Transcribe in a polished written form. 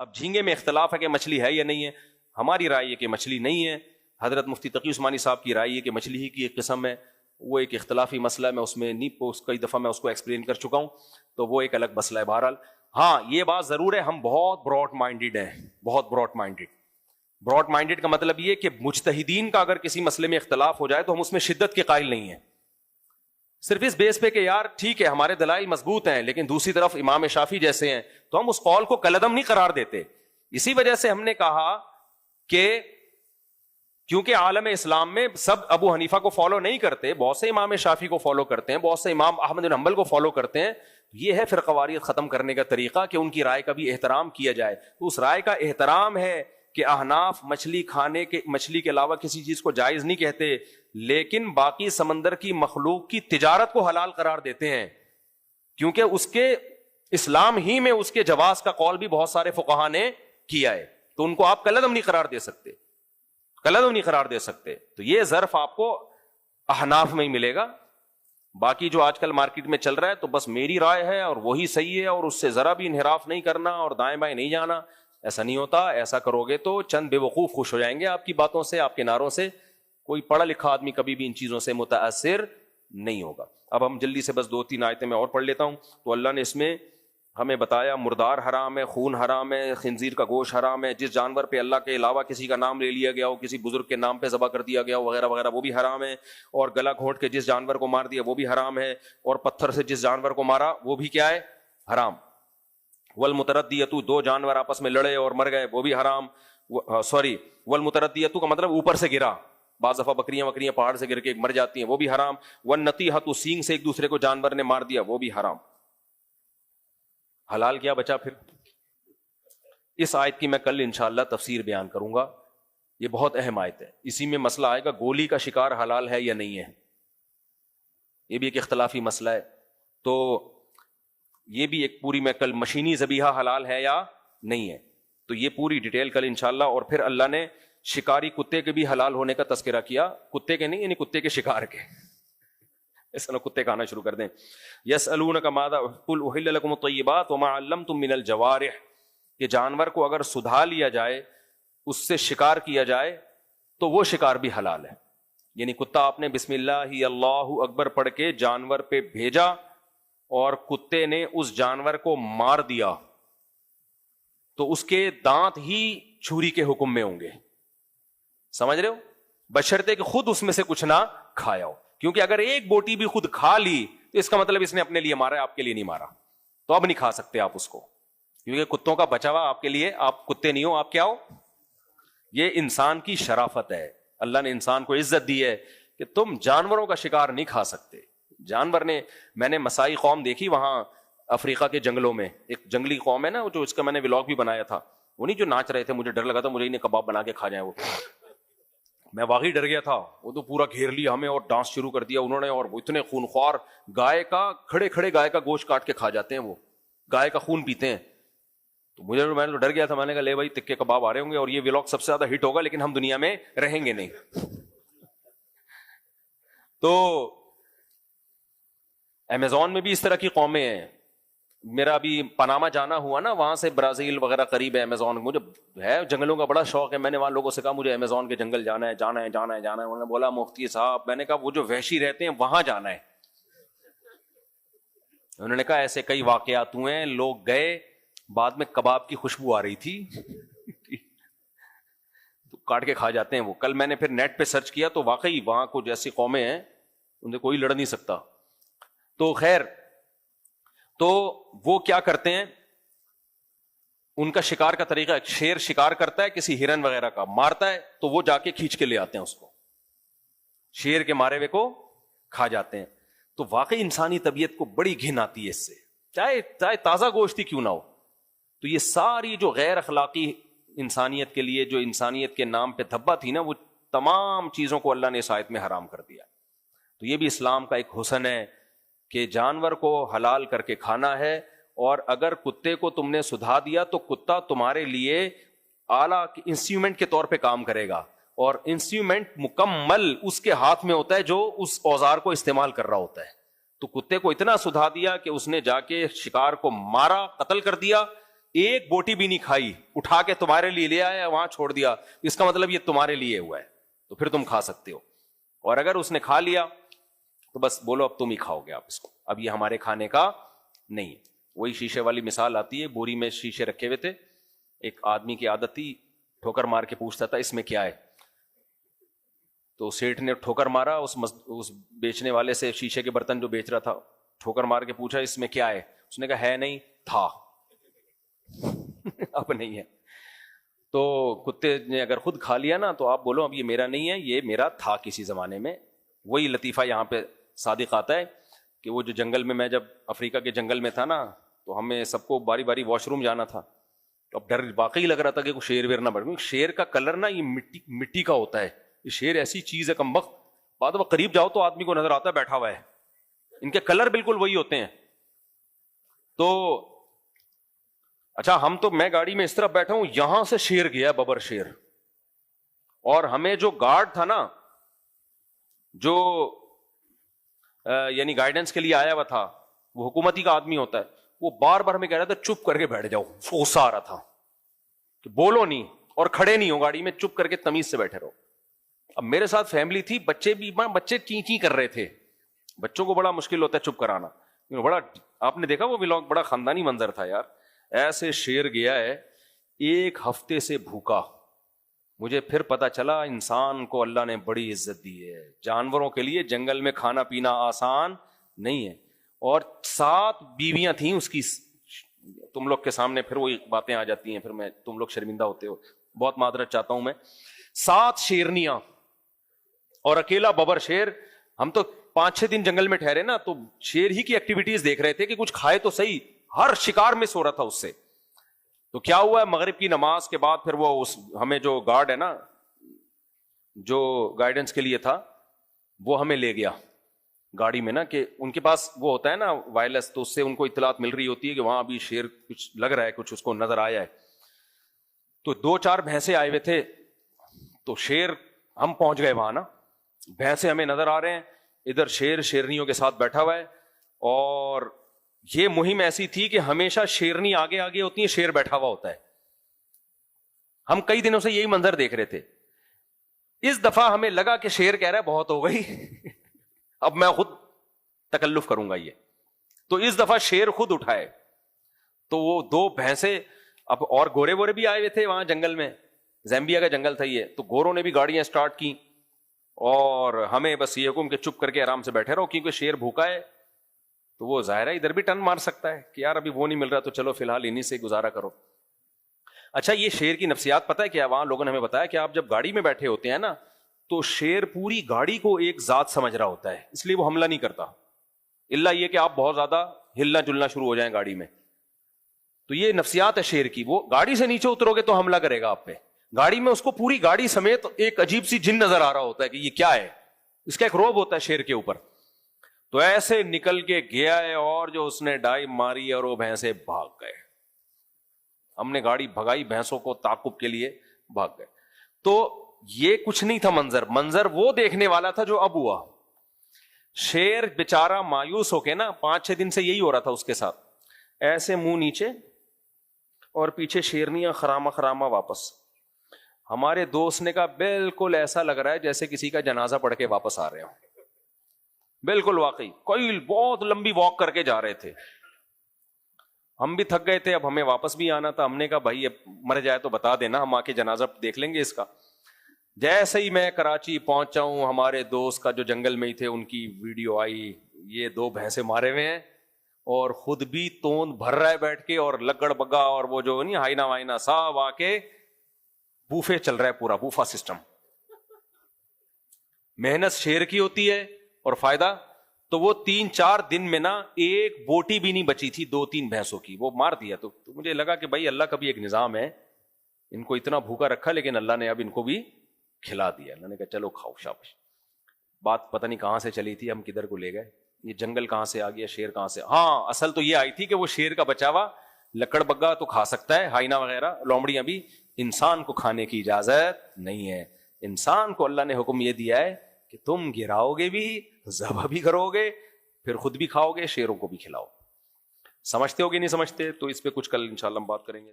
اب جھینگے میں اختلاف ہے کہ مچھلی ہے یا نہیں ہے. ہماری رائے یہ کہ مچھلی نہیں ہے. حضرت مفتی تقی عثمانی صاحب کی رائے یہ کہ مچھلی ہی کی ایک قسم ہے. وہ ایک اختلافی مسئلہ ہے, میں اس میں نہیں کئی دفعہ میں اس کو ایکسپلین کر چکا ہوں, تو وہ ایک الگ مسئلہ ہے. بہرحال ہاں یہ بات ضرور ہے, ہم بہت براڈ مائنڈیڈ ہیں, بہت براڈ مائنڈیڈ. براڈ مائنڈیڈ کا مطلب یہ کہ مجتہدین کا اگر کسی مسئلے میں اختلاف ہو جائے تو ہم اس میں شدت کے قائل نہیں ہیں, صرف اس بیس پہ کہ یار ٹھیک ہے ہمارے دلائل مضبوط ہیں, لیکن دوسری طرف امام شافعی جیسے ہیں تو ہم اس قول کو کالعدم نہیں قرار دیتے. اسی وجہ سے ہم نے کہا کہ کیونکہ عالم اسلام میں سب ابو حنیفہ کو فالو نہیں کرتے, بہت سے امام شافعی کو فالو کرتے ہیں, بہت سے امام احمد بن حنبل کو فالو کرتے ہیں. یہ ہے فرقواریت ختم کرنے کا طریقہ کہ ان کی رائے کا بھی احترام کیا جائے. تو اس رائے کا احترام ہے کہ احناف مچھلی کے علاوہ کسی چیز کو جائز نہیں کہتے, لیکن باقی سمندر کی مخلوق کی تجارت کو حلال قرار دیتے ہیں, کیونکہ اس کے اسلام ہی میں اس کے جواز کا قول بھی بہت سارے فقہا نے کیا ہے. تو ان کو آپ کالعدم نہیں قرار دے سکتے, کالعدم نہیں قرار دے سکتے. تو یہ ظرف آپ کو احناف میں ہی ملے گا. باقی جو آج کل مارکیٹ میں چل رہا ہے تو بس میری رائے ہے اور وہی صحیح ہے اور اس سے ذرا بھی انحراف نہیں کرنا اور دائیں بائیں نہیں جانا, ایسا نہیں ہوتا. ایسا کرو گے تو چند بے وقوف خوش ہو جائیں گے آپ کی باتوں سے, آپ کے نعروں سے. کوئی پڑھا لکھا آدمی کبھی بھی ان چیزوں سے متاثر نہیں ہوگا. اب ہم جلدی سے بس 2-3 آیتیں میں اور پڑھ لیتا ہوں. تو اللہ نے اس میں ہمیں بتایا مردار حرام ہے, خون حرام ہے, خنزیر کا گوشت حرام ہے, جس جانور پہ اللہ کے علاوہ کسی کا نام لے لیا گیا ہو, کسی بزرگ کے نام پہ ذبح کر دیا گیا ہو وغیرہ وغیرہ, وہ بھی حرام ہے. اور گلا گھونٹ کے جس جانور کو مار دیا وہ بھی حرام ہے. اور پتھر سے جس جانور کو مارا وہ بھی کیا ہے, حرام. والمتردیۃ, 2 جانور آپس میں لڑے اور مر گئے وہ بھی حرام. والمتردیۃ کا مطلب اوپر سے گرا, بعض دفعہ بکریاں پہاڑ سے گر کے مر جاتی ہیں وہ بھی حرام. والنطیحۃ, سینگ سے ایک دوسرے کو جانور نے مار دیا وہ بھی حرام. حلال کیا بچا پھر؟ اس آیت کی میں کل انشاءاللہ تفسیر بیان کروں گا, یہ بہت اہم آیت ہے. اسی میں مسئلہ آئے گا گولی کا شکار حلال ہے یا نہیں ہے, یہ بھی ایک اختلافی مسئلہ ہے. تو یہ بھی ایک پوری میں کل مشینی ذبیحہ حلال ہے یا نہیں ہے, تو یہ پوری ڈیٹیل کل انشاءاللہ. اور پھر اللہ نے شکاری کتے کے بھی حلال ہونے کا تذکرہ کیا, کتے کے نہیں یعنی کتے کے شکار کے, اس طرح کتے کھانا شروع کر دیں. یسألونک ماذا قل احل لکم الطیبات وما علمتم من الجوارح, کہ جانور کو اگر سدھا لیا جائے, اس سے شکار کیا جائے تو وہ شکار بھی حلال ہے. یعنی کتا آپ نے بسم اللہ اللہ اکبر پڑھ کے جانور پہ بھیجا اور کتے نے اس جانور کو مار دیا تو اس کے دانت ہی چھری کے حکم میں ہوں گے, سمجھ رہے ہو, بشرطے کہ خود اس میں سے کچھ نہ کھایا ہو. کیونکہ اگر ایک بوٹی بھی خود کھا لی تو اس کا مطلب اس نے اپنے لیے مارا ہے, آپ کے لیے نہیں مارا, تو اب نہیں کھا سکتے آپ اس کو, کیونکہ کتوں کا بچا ہوا آپ کے لیے, آپ کتے نہیں ہو, آپ کیا ہو. یہ انسان کی شرافت ہے, اللہ نے انسان کو عزت دی ہے کہ تم جانوروں کا شکار نہیں کھا سکتے. جانور نے, میں نے مسائی قوم دیکھی وہاں افریقہ کے جنگلوں میں, ایک جنگلی قوم ہے نا جو, اس کا میں نے ولاگ بھی بنایا تھا, وہ نہیں جو ناچ رہے تھے, مجھے ڈر لگا تھا مجھے انہیں کباب بنا کے کھا جائیں وہ, میں واقعی ڈر گیا تھا. وہ تو پورا گھیر لیا ہمیں اور ڈانس شروع کر دیا انہوں نے, اور وہ اتنے خونخوار, گائے کا کھڑے گائے کا گوشت کاٹ کے کھا جاتے ہیں, وہ گائے کا خون پیتے ہیں. تو میں تو ڈر گیا تھا, میں نے کہا لے بھائی تکے کباب آ رہے ہوں گے اور یہ ولاگ سب سے زیادہ ہٹ ہوگا, لیکن ہم دنیا میں رہیں گے نہیں. تو امیزون میں بھی اس طرح کی قومیں ہیں. میرا ابھی پاناما جانا ہوا نا, وہاں سے برازیل وغیرہ قریب ہے امیزون, مجھے ہے جنگلوں کا بڑا شوق ہے. میں نے وہاں لوگوں سے کہا مجھے امیزون کے جنگل جانا ہے. انہوں نے بولا مفتی صاحب, میں نے کہا وہ جو وحشی رہتے ہیں وہاں جانا ہے. انہوں نے کہا ایسے کئی واقعات ہوئے ہیں, لوگ گئے, بعد میں کباب کی خوشبو آ رہی تھی تو کاٹ کے کھا جاتے ہیں وہ. کل میں نے پھر نیٹ پہ سرچ کیا تو واقعی وہاں کو جیسی قومیں ہیں انہیں کوئی لڑ نہیں سکتا. تو خیر, تو وہ کیا کرتے ہیں, ان کا شکار کا طریقہ, شیر شکار کرتا ہے کسی ہرن وغیرہ کا, مارتا ہے تو وہ جا کے کھینچ کے لے آتے ہیں اس کو, شیر کے مارے ہوئے کو کھا جاتے ہیں. تو واقعی انسانی طبیعت کو بڑی گھن آتی ہے اس سے, چاہے تازہ گوشت ہی کیوں نہ ہو. تو یہ ساری جو غیر اخلاقی انسانیت کے لیے, جو انسانیت کے نام پہ دھبا تھی نا, وہ تمام چیزوں کو اللہ نے اس آیت میں حرام کر دیا. تو یہ بھی اسلام کا ایک حسن ہے کہ جانور کو حلال کر کے کھانا ہے, اور اگر کتے کو تم نے سدھا دیا تو کتا تمہارے لیے اعلیٰ انسٹرومنٹ کے طور پہ کام کرے گا, اور انسٹرومنٹ مکمل اس کے ہاتھ میں ہوتا ہے جو اس اوزار کو استعمال کر رہا ہوتا ہے. تو کتے کو اتنا سدھا دیا کہ اس نے جا کے شکار کو مارا, قتل کر دیا, ایک بوٹی بھی نہیں کھائی, اٹھا کے تمہارے لیے لے آیا, وہاں چھوڑ دیا, اس کا مطلب یہ تمہارے لیے ہوا ہے, تو پھر تم کھا سکتے ہو. اور اگر اس نے کھا لیا تو بس بولو اب تم ہی کھاؤ گے آپ اس کو, اب یہ ہمارے کھانے کا نہیں. وہی شیشے والی مثال آتی ہے, بوری میں شیشے رکھے ہوئے تھے, ایک آدمی کی عادت تھی ٹھوکر مار کے پوچھتا تھا اس میں کیا ہے, تو سیٹھ نے ٹھوکر مارا, اس بیچنے والے سے, شیشے کے برتن جو بیچ رہا تھا, ٹھوکر مار کے پوچھا اس میں کیا ہے, اس نے کہا ہے نہیں, تھا. اب نہیں ہے. تو کتے نے اگر خود کھا لیا نا تو آپ بولو اب یہ میرا نہیں ہے, یہ میرا تھا کسی زمانے میں. وہی لطیفہ یہاں پہ صادق آتا ہے کہ وہ جو جنگل میں, میں جب افریقہ کے جنگل میں تھا نا, تو ہمیں سب کو باری باری واش روم جانا تھا. اب ڈر واقعی لگ رہا تھا کہ کوئی شیر ویر نہ بڑھ, شیر کا کلر نا یہ مٹی کا ہوتا ہے. یہ شیر ایسی چیز ہے کمبخت, بعد وہ قریب جاؤ تو آدمی کو نظر آتا ہے بیٹھا ہوا ہے, ان کے کلر بالکل وہی ہوتے ہیں. تو اچھا ہم تو, میں گاڑی میں اس طرح بیٹھا ہوں, یہاں سے شیر گیا, ببر شیر, اور ہمیں جو گارڈ تھا نا, جو یعنی گائیڈنس کے لیے آیا ہوا تھا, وہ حکومتی کا آدمی ہوتا ہے, وہ بار بار ہمیں کہہ رہا تھا چپ کر کے بیٹھ جاؤ. غصہ آ رہا تھا کہ بولو نہیں اور کھڑے نہیں ہو گاڑی میں, چپ کر کے تمیز سے بیٹھے رہو. اب میرے ساتھ فیملی تھی, بچے بھی, بچے چی چی کر رہے تھے, بچوں کو بڑا مشکل ہوتا ہے چپ کرانا. بڑا, آپ نے دیکھا وہ ولاگ, بڑا خاندانی منظر تھا یار. ایسے شیر گیا ہے, 1 ہفتے سے بھوکا. مجھے پھر پتا چلا انسان کو اللہ نے بڑی عزت دی ہے, جانوروں کے لیے جنگل میں کھانا پینا آسان نہیں ہے. اور 7 بیویاں تھیں اس کی. تم لوگ کے سامنے پھر وہی باتیں آ جاتی ہیں, پھر میں, تم لوگ شرمندہ ہوتے ہو, بہت معذرت چاہتا ہوں میں. 7 شیرنیاں اور اکیلا ببر شیر. ہم تو 5-6 دن جنگل میں ٹھہرے نا, تو شیر ہی کی ایکٹیویٹیز دیکھ رہے تھے کہ کچھ کھائے تو صحیح, ہر شکار میں سو رہا تھا اس سے. تو کیا ہوا ہے, مغرب کی نماز کے بعد پھر وہ ہمیں جو گارڈ ہے نا, جو گائیڈنس کے لیے تھا, وہ ہمیں لے گیا گاڑی میں نا, کہ ان کے پاس وہ ہوتا ہے نا وائرلیس, تو اس سے ان کو اطلاعات مل رہی ہوتی ہے کہ وہاں ابھی شیر کچھ لگ رہا ہے, کچھ اس کو نظر آیا ہے. تو 2-4 بھینسے آئے ہوئے تھے, تو شیر, ہم پہنچ گئے وہاں نا, بھینسے ہمیں نظر آ رہے ہیں, ادھر شیر شیرنیوں کے ساتھ بیٹھا ہوا ہے. اور یہ مہم ایسی تھی کہ ہمیشہ شیرنی آگے آگے ہوتی ہے, شیر بیٹھا ہوا ہوتا ہے. ہم کئی دنوں سے یہی منظر دیکھ رہے تھے. اس دفعہ ہمیں لگا کہ شیر کہہ رہا ہے بہت ہو گئی, اب میں خود تکلف کروں گا یہ. تو اس دفعہ شیر خود اٹھائے. تو وہ 2 بھینسے, اب اور گورے وورے بھی آئے ہوئے تھے وہاں جنگل میں, زیمبیا کا جنگل تھا یہ, تو گوروں نے بھی گاڑیاں سٹارٹ کی, اور ہمیں بس یہ حکم کہ چپ کر کے آرام سے بیٹھے رہو, کیونکہ شیر بھوکا ہے. تو وہ ظاہر ہے ادھر بھی ٹرن مار سکتا ہے کہ یار ابھی وہ نہیں مل رہا, تو چلو فی الحال انہی سے گزارا کرو. اچھا یہ شیر کی نفسیات پتہ ہے کیا, وہاں لوگوں نے ہمیں بتایا کہ آپ جب گاڑی میں بیٹھے ہوتے ہیں نا, تو شیر پوری گاڑی کو ایک ذات سمجھ رہا ہوتا ہے, اس لیے وہ حملہ نہیں کرتا, الا یہ کہ آپ بہت زیادہ ہلنا جلنا شروع ہو جائیں گاڑی میں. تو یہ نفسیات ہے شیر کی, وہ گاڑی سے نیچے اترو گے تو حملہ کرے گا آپ پہ. گاڑی میں اس کو پوری گاڑی سمیت ایک عجیب سی جن نظر آ رہا ہوتا ہے کہ یہ کیا ہے, اس کا ایک روب ہوتا ہے شیر کے اوپر. تو ایسے نکل کے گیا ہے, اور جو اس نے ڈائی ماری اور وہ بھینسے بھاگ گئے. ہم نے گاڑی بھگائی, بھینسوں کو تعاقب کے لیے بھاگ گئے. تو یہ کچھ نہیں تھا منظر وہ دیکھنے والا تھا جو اب ہوا. شیر بیچارہ مایوس ہو کے نا, 5-6 دن سے یہی ہو رہا تھا اس کے ساتھ, ایسے منہ نیچے اور پیچھے شیرنیاں خراما خراما واپس. ہمارے دوست نے کہا بالکل ایسا لگ رہا ہے جیسے کسی کا جنازہ پڑھ کے واپس آ رہے ہوں. بالکل واقعی, کوئی بہت لمبی واک کر کے جا رہے تھے. ہم بھی تھک گئے تھے, اب ہمیں واپس بھی آنا تھا. ہم نے کہا بھائی اب مر جائے تو بتا دینا, ہم آ کے جنازہ دیکھ لیں گے اس کا. جیسے ہی میں کراچی پہنچا ہوں, ہمارے دوست کا جو جنگل میں ہی تھے, ان کی ویڈیو آئی, یہ 2 بھینسے مارے ہوئے ہیں, اور خود بھی توند بھر رہا ہے بیٹھ کے, اور لگڑ بگا اور وہ جو نہیں ہائنا وائنا سب آ کے بوفے چل رہا ہے, پورا بوفا سسٹم. محنت شیر کی ہوتی ہے اور فائدہ, تو وہ 3-4 دن میں نا ایک بوٹی بھی نہیں بچی تھی 2-3 بھینسوں کی, وہ مار دیا. تو مجھے لگا کہ بھائی اللہ کا بھی ایک نظام ہے, ان کو اتنا بھوکا رکھا, لیکن اللہ نے اب ان کو بھی کھلا دیا. اللہ نے کہا چلو کھاؤ, شاباش. بات پتہ نہیں کہاں سے چلی تھی, ہم کدھر کو لے گئے, یہ جنگل کہاں سے آ گیا, شیر کہاں سے. ہاں اصل تو یہ آئی تھی کہ وہ شیر کا بچاوا لکڑ بگا تو کھا سکتا ہے, ہائنا وغیرہ لومڑیاں بھی, انسان کو کھانے کی اجازت نہیں ہے. انسان کو اللہ نے حکم یہ دیا ہے کہ تم گراؤ گے بھی, ذبح بھی کرو گے, پھر خود بھی کھاؤ گے, شیروں کو بھی کھلاؤ. سمجھتے ہو کہ نہیں سمجھتے؟ تو اس پہ کچھ کل انشاءاللہ ہم بات کریں گے.